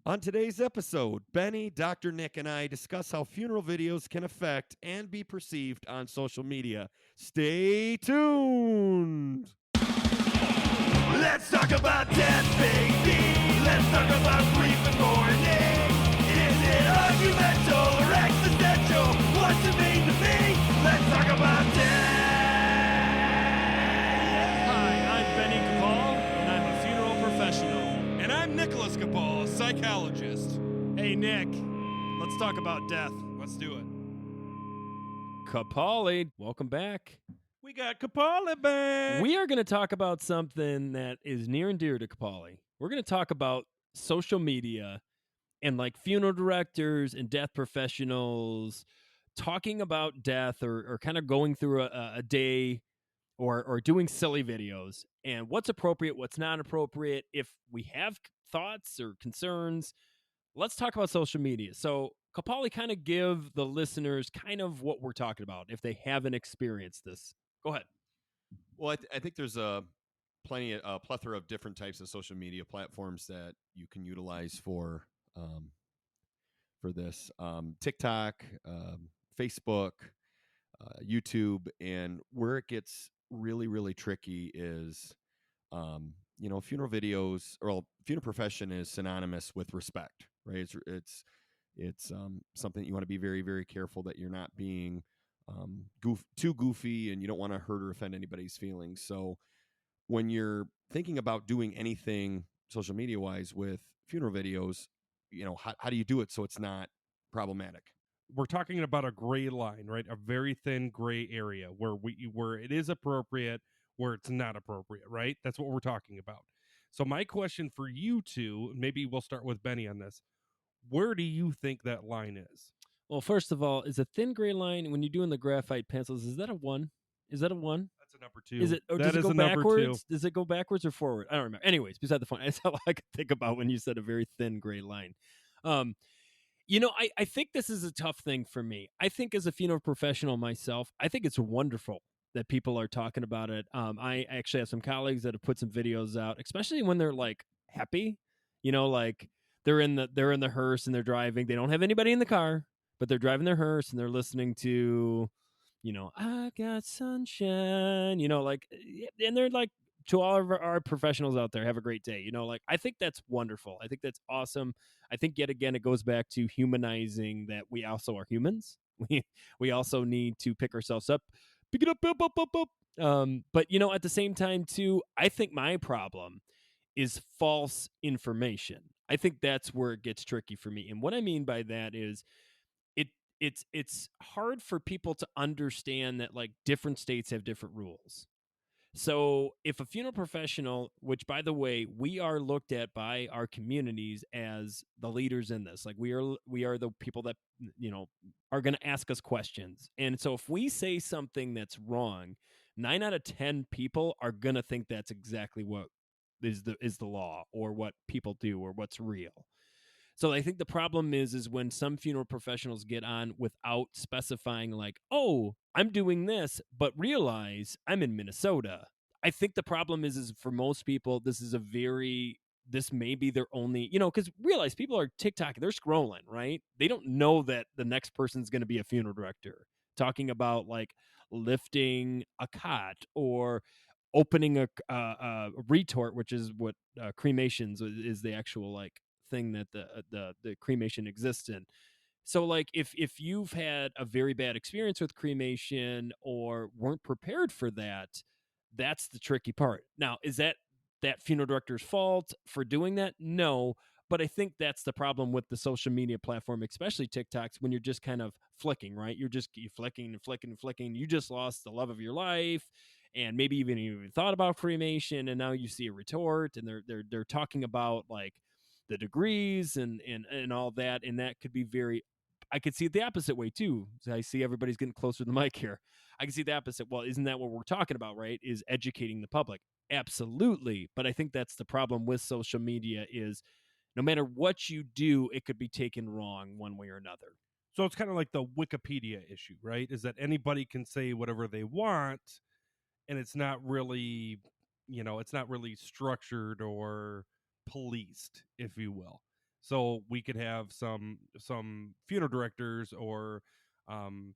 On today's episode, Benny, Dr. Nick, and I discuss how funeral videos can affect and be perceived on social media. Stay tuned. Let's talk about death, baby. Let's talk about grief and mourning. Is it argumental or existential? What's it mean to me? Let's talk about death. Hi, I'm Benny Capal, and I'm a funeral professional. And I'm Nicholas Capal, a psychologist. Hey, Nick, let's talk about death. Let's do it. Capali, welcome back. We got Capali back. We are going to talk about something that is near and dear to Capali. We're going to talk about social media and like funeral directors and death professionals talking about death or kind of going through a day or doing silly videos and what's appropriate, what's not appropriate. If we have thoughts or concerns, let's talk about social media. So Capali, kind of give the listeners kind of what we're talking about if they haven't experienced this. Go ahead. Well, I think there's a plethora of different types of social media platforms that you can utilize for this. TikTok, Facebook, YouTube, and where it gets really, really tricky is, funeral videos, or funeral profession is synonymous with respect, right? It's something you want to be very, very careful that you're not being too goofy, and you don't want to hurt or offend anybody's feelings. So when you're thinking about doing anything social media wise with funeral videos, how do you do it so it's not problematic? We're talking about a gray line, right? A very thin gray area where it is appropriate, where it's not appropriate, right? That's what we're talking about. So my question for you two, maybe we'll start with Benny on this. Where do you think that line is? Well, first of all, is a thin gray line when you're doing the graphite pencils? Is that a 1? Is that a 1? That's a number 2. Is it? Or that does it is go a number 2. backwards? Does it go backwards or forward? I don't remember. Anyways, beside the point, that's all I could think about when you said a very thin gray line. I think this is a tough thing for me. I think as a funeral professional myself, I think it's wonderful that people are talking about it. I actually have some colleagues that have put some videos out, especially when they're like happy, like they're in the hearse and they're driving. They don't have anybody in the car, but they're driving their hearse and they're listening to, I got sunshine, and they're like, to all of our professionals out there, have a great day. I think that's wonderful. I think that's awesome. I think yet again, it goes back to humanizing that we also are humans. We also need to pick ourselves up, pick it up. But at the same time too, I think my problem is false information. I think that's where it gets tricky for me. And what I mean by that is it's hard for people to understand that like different states have different rules. So if a funeral professional, which by the way, we are looked at by our communities as the leaders in this, like we are the people that, are going to ask us questions. And so if we say something that's wrong, 9 out of 10 people are going to think that's exactly what is the law or what people do or what's real. So I think the problem is when some funeral professionals get on without specifying like, oh, I'm doing this, but realize I'm in Minnesota. I think the problem is for most people, this may be their only, because realize people are TikTok, they're scrolling, right? They don't know that the next person's going to be a funeral director talking about like lifting a cot or opening a retort, which is what cremations is the actual like thing that the cremation exists in. So like if you've had a very bad experience with cremation or weren't prepared for that, that's the tricky part. Now, is that funeral director's fault for doing that? No, but I think that's the problem with the social media platform, especially TikToks, when you're just kind of flicking, right? You're flicking and flicking and flicking. You just lost the love of your life, and maybe even thought about cremation, and now you see a retort, and they're talking about like the degrees and all that, and that could be very. I could see it the opposite way too. I see everybody's getting closer to the mic here. I can see the opposite. Well, isn't that what we're talking about, right? Is educating the public. Absolutely. But I think that's the problem with social media is no matter what you do, it could be taken wrong one way or another. So it's kind of like the Wikipedia issue, right? Is that anybody can say whatever they want, and it's not really, it's not really structured or policed, if you will. So we could have some funeral directors or um,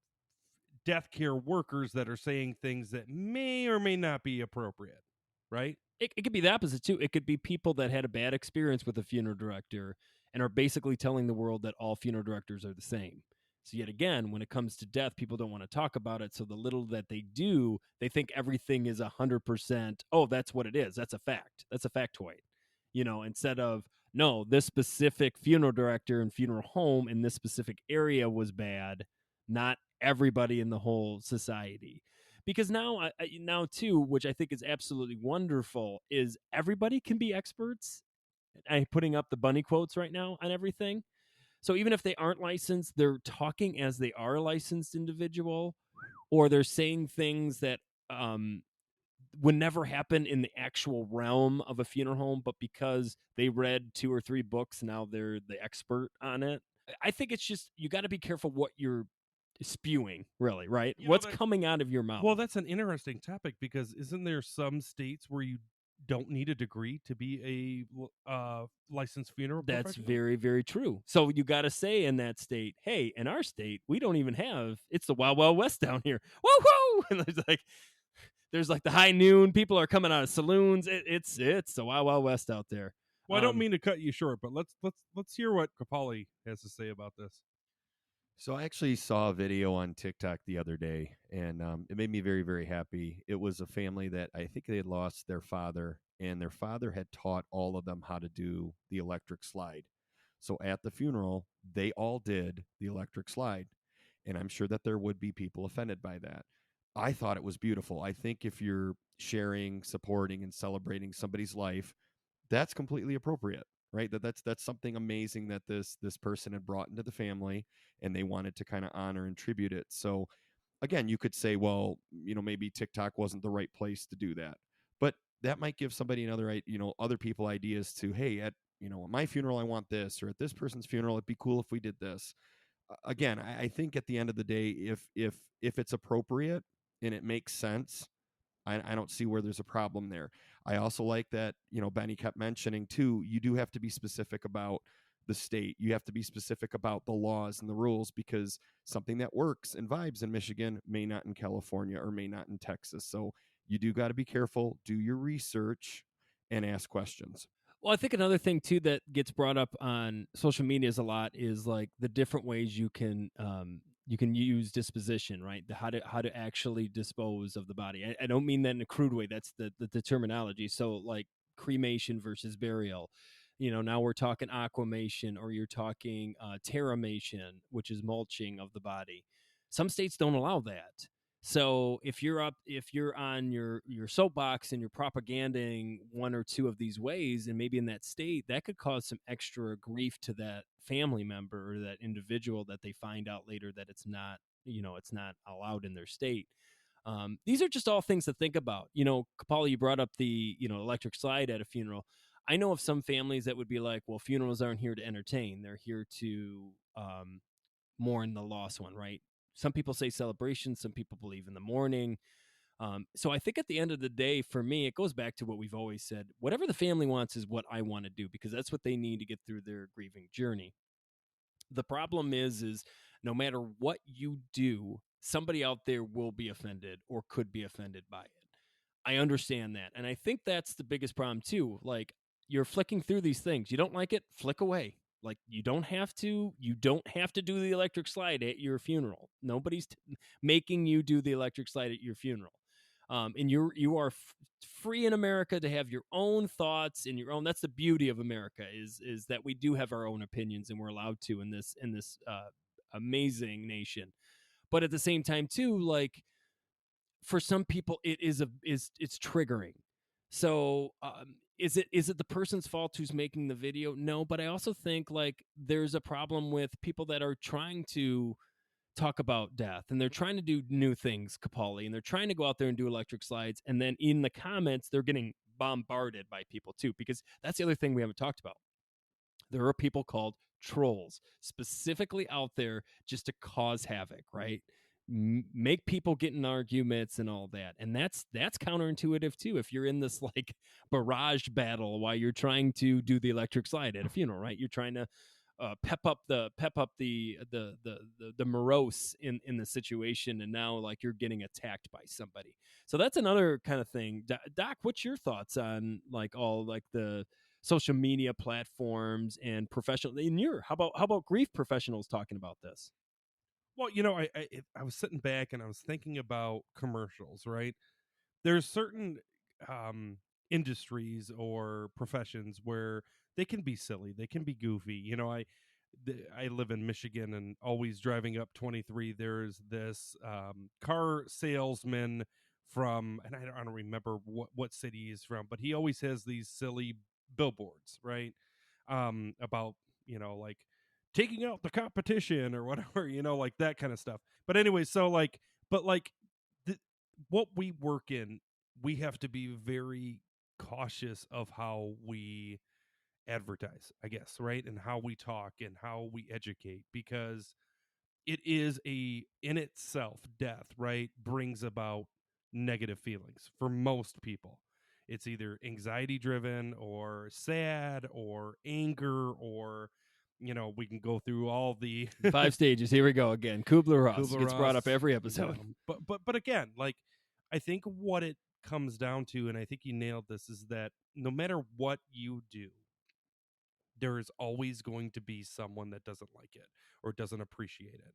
death care workers that are saying things that may or may not be appropriate, right? It could be the opposite too. It could be people that had a bad experience with a funeral director and are basically telling the world that all funeral directors are the same. So yet again, when it comes to death, people don't want to talk about it. So the little that they do, they think everything is 100%. Oh, that's what it is. That's a fact. That's a factoid. Instead of no, this specific funeral director and funeral home in this specific area was bad, not everybody in the whole society. Because now too, which I think is absolutely wonderful, is everybody can be experts. I'm putting up the bunny quotes right now on everything. So even if they aren't licensed, they're talking as they are a licensed individual, or they're saying things that um, would never happen in the actual realm of a funeral home, but because they read 2 or 3 books, now they're the expert on it. I think it's just you got to be careful what you're spewing, really, right? What's coming out of your mouth? Well, that's an interesting topic because isn't there some states where you don't need a degree to be a licensed funeral That's professional? very, very true. So you got to say in that state, hey, in our state, we don't even have, it's the Wild Wild West down here. Woo-hoo! And there's like the high noon. People are coming out of saloons. It's the Wild Wild West out there. Well, I don't mean to cut you short, but let's hear what Kapali has to say about this. So I actually saw a video on TikTok the other day, and it made me very, very happy. It was a family that I think they had lost their father, and their father had taught all of them how to do the electric slide. So at the funeral, they all did the electric slide, and I'm sure that there would be people offended by that. I thought it was beautiful. I think if you're sharing, supporting, and celebrating somebody's life, that's completely appropriate, right? That's something amazing that this person had brought into the family, and they wanted to kind of honor and tribute it. So again, you could say, well, maybe TikTok wasn't the right place to do that, but that might give somebody other people ideas to, hey, at my funeral I want this, or at this person's funeral it'd be cool if we did this. Again, I think at the end of the day, if it's appropriate and it makes sense, I don't see where there's a problem there. I also like that, Benny kept mentioning too, you do have to be specific about the state. You have to be specific about the laws and the rules, because something that works and vibes in Michigan may not in California or may not in Texas. So you do got to be careful, do your research, and ask questions. Well, I think another thing too that gets brought up on social medias a lot is like the different ways you can use disposition, right? How to actually dispose of the body. I don't mean that in a crude way. That's the terminology. So like cremation versus burial. Now we're talking aquamation, or you're talking terramation, which is mulching of the body. Some states don't allow that. So if you're on your soapbox and you're propaganding one or two of these ways, and maybe in that state, that could cause some extra grief to that family member or that individual that they find out later that it's not allowed in their state. These are just all things to think about. Kapali, you brought up the electric slide at a funeral. I know of some families that would be like, well, funerals aren't here to entertain; they're here to mourn the lost one, right? Some people say celebration, some people believe in the mourning. So I think at the end of the day, for me, it goes back to what we've always said. Whatever the family wants is what I want to do, because that's what they need to get through their grieving journey. The problem is no matter what you do, somebody out there will be offended or could be offended by it. I understand that. And I think that's the biggest problem too. Like, you're flicking through these things. You don't like it, flick away. Like, you don't have to do the electric slide at your funeral. Nobody's making you do the electric slide at your funeral. And you are free in America to have your own thoughts and your own. That's the beauty of America is that we do have our own opinions, and we're allowed to in this amazing nation. But at the same time too, like, for some people it's triggering. So is it the person's fault who's making the video? No, but I also think like there's a problem with people that are trying to talk about death, and they're trying to do new things, Kapali, and they're trying to go out there and do electric slides, and then in the comments they're getting bombarded by people too, because that's the other thing we haven't talked about. There are people called trolls specifically out there just to cause havoc, right? make people get in arguments and all that. And that's counterintuitive too. If you're in this like barrage battle while you're trying to do the electric slide at a funeral, right? You're trying to pep up the morose in the situation, and now like you're getting attacked by somebody. So that's another kind of thing. Doc, what's your thoughts on like all like the social media platforms and professional in your how about grief professionals talking about this? Well, I was sitting back and I was thinking about commercials, right? There's certain um, industries or professions where they can be silly, they can be goofy. I live in Michigan, and always driving up 23, there's this car salesman from, and I don't remember what city he's from, but he always has these silly billboards, right? About like taking out the competition or whatever, like that kind of stuff. But anyway, so like, but like what we work in, we have to be very cautious of how we advertise, I guess, right? And how we talk and how we educate, because it is in itself, death, right, brings about negative feelings for most people. It's either anxiety driven or sad or anger, or we can go through all the 5 stages. Here we go again. Kubler-Ross gets brought up Kubler-Ross, every episode. but again, like, I think what it comes down to, and I think you nailed this, is that no matter what you do, there is always going to be someone that doesn't like it or doesn't appreciate it.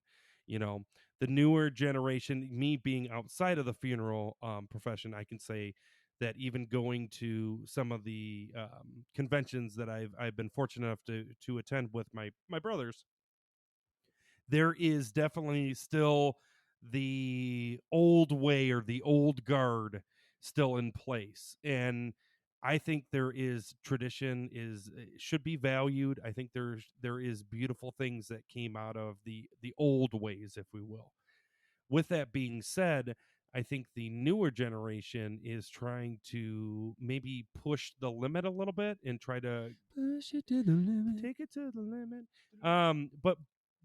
The newer generation, me being outside of the funeral profession, I can say that even going to some of the conventions that I've been fortunate enough to attend with my brothers, there is definitely still the old way or the old guard still in place. And I think there is tradition should be valued. I think there is beautiful things that came out of the old ways, if we will. With that being said, I think the newer generation is trying to maybe push the limit a little bit and try to Push it to the limit. take it to the limit.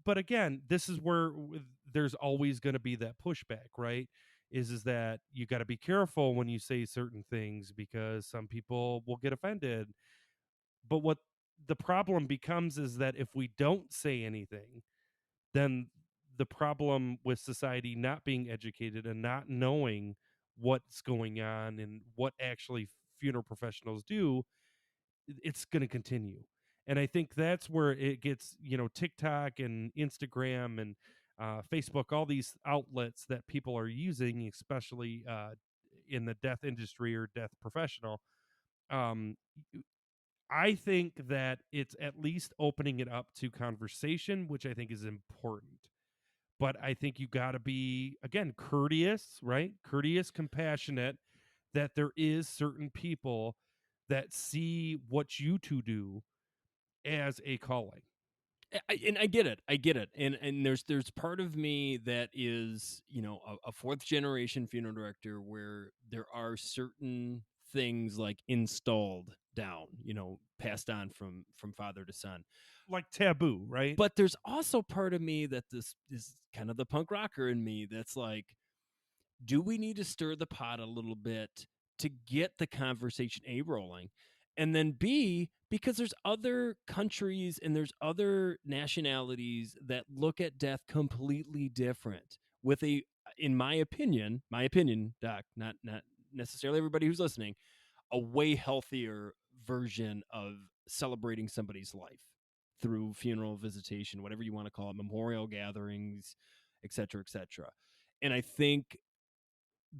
But again, this is where there's always going to be that pushback, right? Is that you got to be careful when you say certain things, because some people will get offended. But what the problem becomes is that if we don't say anything, then the problem with society not being educated and not knowing what's going on and what actually funeral professionals do, it's going to continue. And I think that's where it gets, TikTok and Instagram and Facebook, all these outlets that people are using, especially in the death industry or death professional. Um, I think that it's at least opening it up to conversation, which I think is important. But I think you got to be, again, courteous, right? Courteous, compassionate, that there is certain people that see what you two do as a calling. And I get it. And there's part of me that is, a fourth generation funeral director where there are certain things like installed down, passed on from father to son. Like taboo, right? But there's also part of me that this is kind of the punk rocker in me that's like, do we need to stir the pot a little bit to get the conversation A rolling? And then B, because there's other countries and there's other nationalities that look at death completely different with in my opinion, Doc, not necessarily everybody who's listening, a way healthier version of celebrating somebody's life through funeral visitation, whatever you want to call it, memorial gatherings, et cetera, et cetera. And I think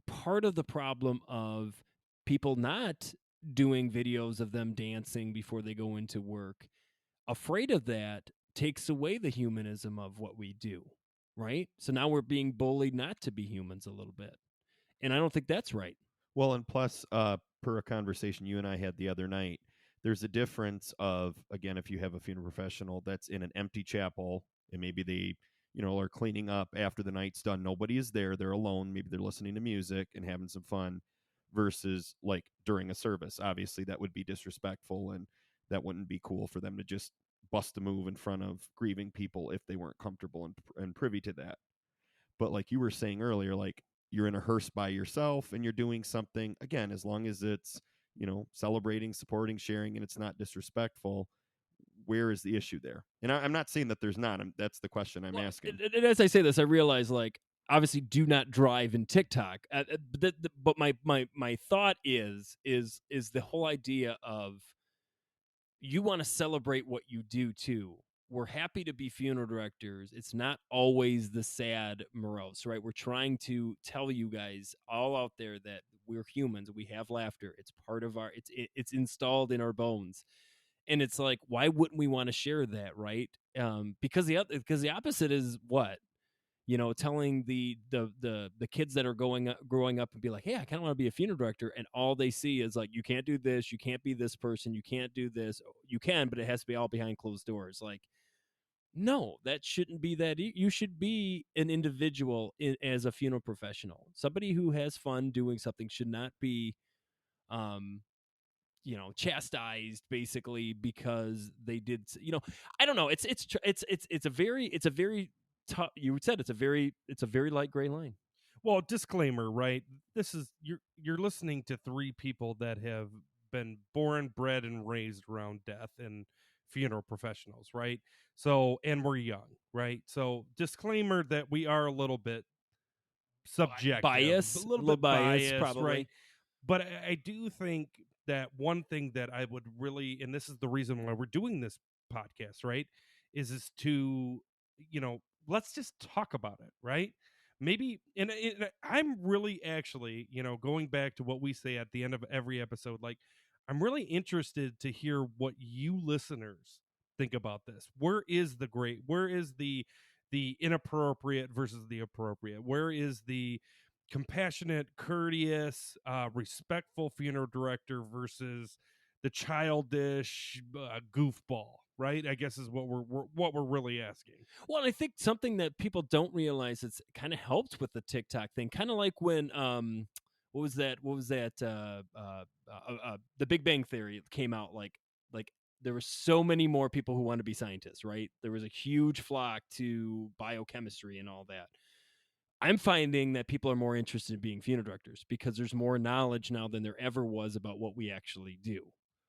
part of the problem of people not doing videos of them dancing before they go into work, afraid of that, takes away the humanism of what we do, right? So now we're being bullied not to be humans a little bit. And I don't think that's right. Well, and plus, per a conversation you and I had the other night, there's a difference of, again, if you have a funeral professional that's in an empty chapel and maybe they, are cleaning up after the night's done. Nobody is there. They're alone. Maybe they're listening to music and having some fun, versus like during a service. Obviously, that would be disrespectful, and that wouldn't be cool for them to just bust a move in front of grieving people if they weren't comfortable and privy to that. But like you were saying earlier, like you're in a hearse by yourself and you're doing something, again, as long as it's, celebrating, supporting, sharing, and it's not disrespectful, where is the issue there? And I'm not saying that there's not. That's the question I'm Well, asking. and as I say this, I realize like obviously do not drive in TikTok. But my thought is the whole idea of you want to celebrate what you do too. We're happy to be funeral directors. It's not always the sad, morose, right? We're trying to tell you guys all out there that we're humans. We have laughter. It's part of our. It's installed in our bones, and it's like, why wouldn't we want to share that, right? Because the opposite is what, telling the kids that are growing up and be like, hey, I kind of want to be a funeral director, and all they see is like, you can't do this, you can't be this person, you can't do this. You can, but it has to be all behind closed doors. Like, no, that shouldn't be that. You should be an individual as a funeral professional. Somebody who has fun doing something should not be um chastised basically because they did. I don't know. It's a very tough. You said it's a very light gray line. Well, disclaimer, right? This is you're listening to three people that have been born, bred, and raised around death and funeral professionals, right? So, and we're young, right? So, disclaimer that we are a little bit subjective, Bias, a little bit bias, biased, probably. right? But I do think that one thing that I would really, and this is the reason why we're doing this podcast, right, is to, let's just talk about it, right? Maybe, and I'm really actually, going back to what we say at the end of every episode, like, I'm really interested to hear what you listeners think about this. Where is the inappropriate versus the appropriate? Where is the compassionate, courteous, respectful funeral director versus the childish goofball? Right, I guess is what we're really asking. Well, I think something that people don't realize it's kind of helped with the TikTok thing, kind of like when what was that the Big Bang Theory came out, like there were so many more people who want to be scientists, right? There was a huge flock to biochemistry and all that. I'm finding that people are more interested in being funeral directors because there's more knowledge now than there ever was about what we actually do.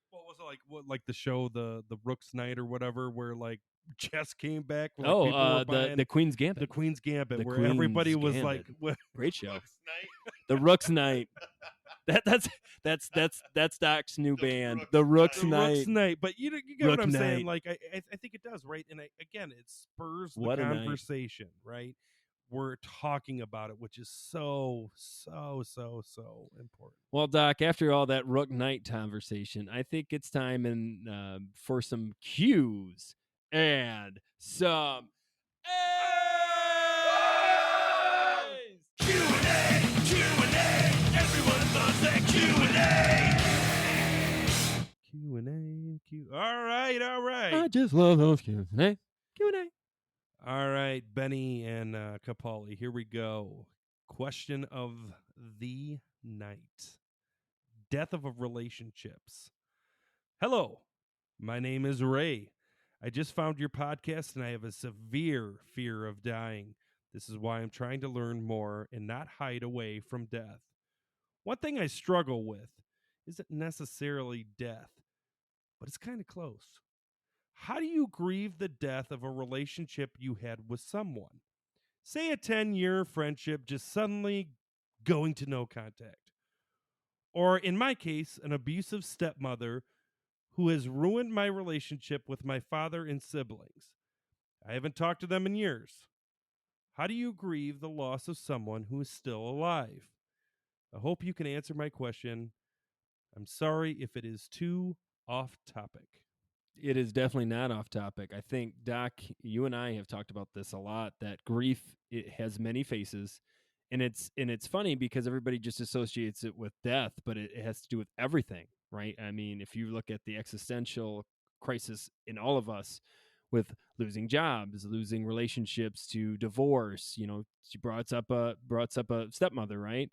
What was it like? What, like the show, the Rook's Night or whatever, where like chess came back? Like people were buying the Queen's Gambit. the Queen's Gambit, The where everybody Queen's was Gambit. like, Great show. Rook's Night. The Rook's Night. That's Doc's new The band. Rook's The Rook's the Night. Rook's Night. But you get Rook what I'm saying? Night. Like I think it does, right? And again, it spurs the What a night. conversation, right? We're talking about it, which is so important. Well, Doc, after all that Rook Night conversation, I think it's time for some cues and some A's. Q&A, everyone loves that Q&A. Q&A. All right. I just love those Q&A. Q&A. All right, Benny and Capaldi, here we go. Question of the night. Death of relationships. Hello, my name is Ray. I just found your podcast and I have a severe fear of dying. This is why I'm trying to learn more and not hide away from death. One thing I struggle with isn't necessarily death, but it's kind of close. How do you grieve the death of a relationship you had with someone? Say a 10-year friendship just suddenly going to no contact. Or in my case, an abusive stepmother who has ruined my relationship with my father and siblings. I haven't talked to them in years. How do you grieve the loss of someone who is still alive? I hope you can answer my question. I'm sorry if it is too off topic. It is definitely not off topic. I think, Doc, you and I have talked about this a lot, that grief, it has many faces. And it's funny because everybody just associates it with death, but it has to do with everything, right? I mean, if you look at the existential crisis in all of us with losing jobs, losing relationships, to divorce, she brought up a stepmother, right?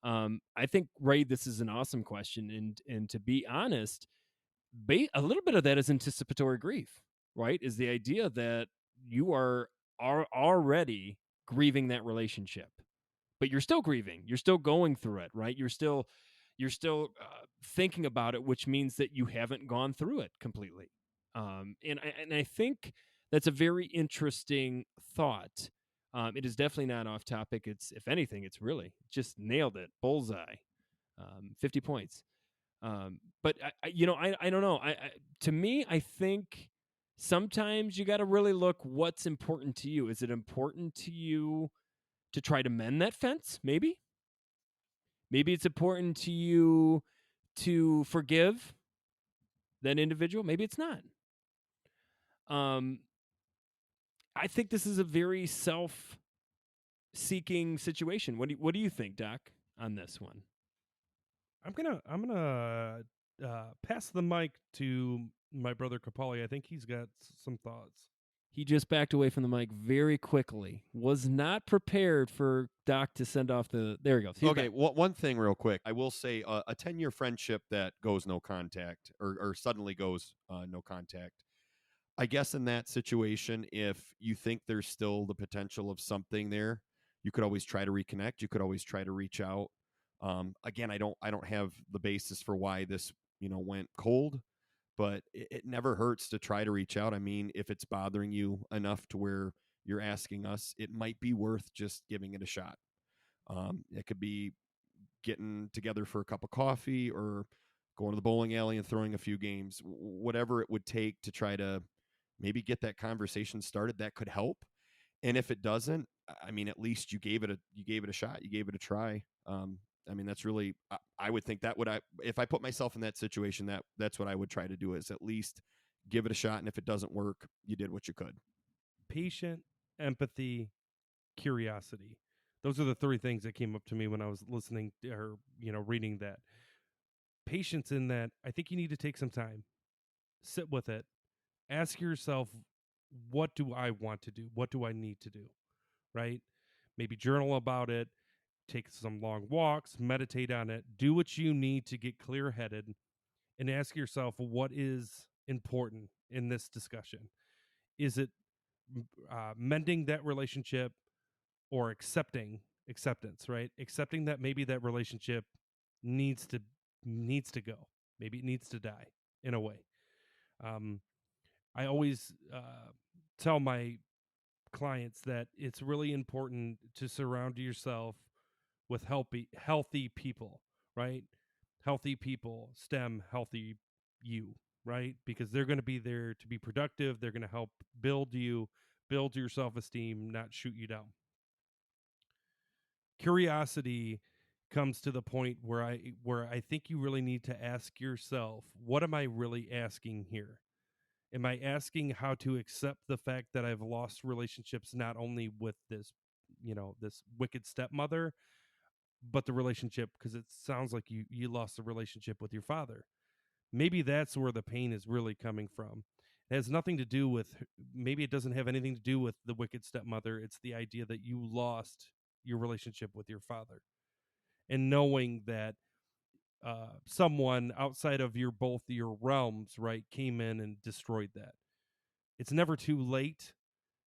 I think, Ray, this is an awesome question. And to be honest, a little bit of that is anticipatory grief, right? Is the idea that you are already grieving that relationship, but you're still grieving. You're still going through it, right? You're still thinking about it, which means that you haven't gone through it completely. And I think that's a very interesting thought. It is definitely not off topic. It's, if anything, it's really just nailed it, bullseye, 50 points. But I don't know. To me, I think sometimes you got to really look what's important to you. Is it important to you to try to mend that fence? Maybe it's important to you to forgive that individual. Maybe it's not. I think this is a very self-seeking situation. What do you think, Doc, on this one? I'm gonna pass the mic to my brother Capali. I think he's got some thoughts. He just backed away from the mic very quickly. Was not prepared for Doc to send off the. There he goes. He's Okay, back. one thing real quick. I will say a 10-year friendship that goes no contact or suddenly goes no contact. I guess in that situation, if you think there's still the potential of something there, you could always try to reconnect. You could always try to reach out. Again, I don't have the basis for why this went cold, but it never hurts to try to reach out. I mean, if it's bothering you enough to where you're asking us, it might be worth just giving it a shot. It could be getting together for a cup of coffee or going to the bowling alley and throwing a few games, whatever it would take to try to maybe get that conversation started. That could help. And if it doesn't, I mean, at least you gave it a shot. You gave it a try. I mean, that's really, I would think that if I put myself in that situation, that's what I would try to do, is at least give it a shot. And if it doesn't work, you did what you could. Patient, empathy, curiosity. Those are the three things that came up to me when I was listening to, or reading that. Patience in that, I think you need to take some time, sit with it, ask yourself, what do I want to do? What do I need to do? Right? Maybe journal about it, take some long walks, meditate on it, do what you need to get clear headed, and ask yourself, what is important in this discussion? Is it mending that relationship, or acceptance, right? Accepting that maybe that relationship needs to go. Maybe it needs to die in a way. I always tell my clients that it's really important to surround yourself with healthy people, right? Healthy people stem healthy you, right? Because they're going to be there to be productive. They're going to help build you, build your self-esteem, not shoot you down. Curiosity comes to the point where I think you really need to ask yourself, what am I really asking here? Am I asking how to accept the fact that I've lost relationships, not only with this, this wicked stepmother, but the relationship, because it sounds like you lost the relationship with your father. Maybe that's where the pain is really coming from. It has nothing to do with, maybe it doesn't have anything to do with the wicked stepmother. It's the idea that you lost your relationship with your father, and knowing that someone outside of both your realms, right, came in and destroyed that. It's never too late.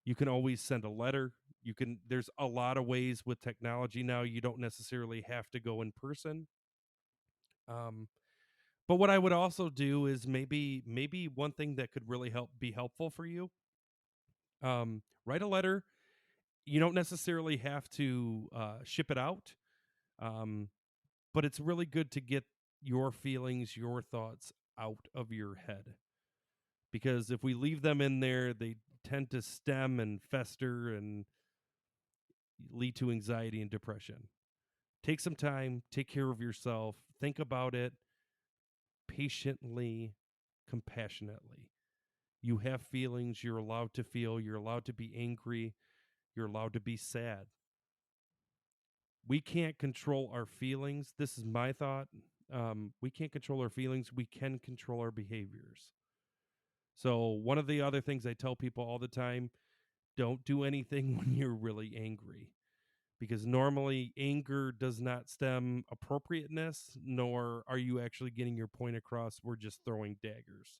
You can always send a letter. There's a lot of ways with technology now. You don't necessarily have to go in person. But what I would also do is maybe one thing that could really be helpful for you. Write a letter. You don't necessarily have to ship it out. But it's really good to get your feelings, your thoughts out of your head. Because if we leave them in there, they tend to stem and fester and lead to anxiety and depression. Take some time, take care of yourself, think about it patiently, compassionately. You have feelings, you're allowed to feel, you're allowed to be angry, you're allowed to be sad. We can't control our feelings. This is my thought. We can't control our feelings. We can control our behaviors. So one of the other things I tell people all the time, don't do anything when you're really angry, because normally anger does not stem appropriateness, nor are you actually getting your point across. We're just throwing daggers.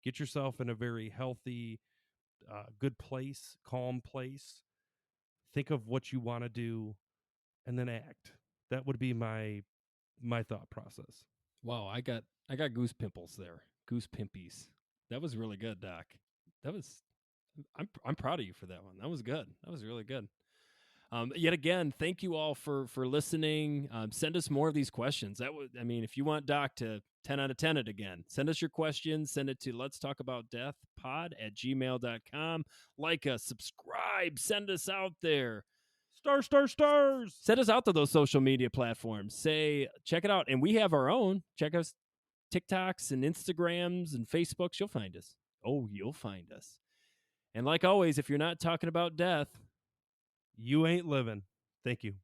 Get yourself in a very healthy, good place, calm place. think of what you want to do, and then act. That would be my thought process. Wow, I got goose pimples there. Goose pimpies. That was really good, Doc. That was I'm proud of you for that one. That was good. That was really good. Yet again, thank you all for listening. Send us more of these questions. If you want Doc to 10 out of 10 it again, send us your questions. Send it to let's talk about death pod@gmail.com. Like us, subscribe, send us out there. Stars. Send us out to those social media platforms. Say, check it out. And we have our own. Check us TikToks and Instagrams and Facebooks. You'll find us. Oh, you'll find us. And like always, if you're not talking about death, You ain't living. Thank you.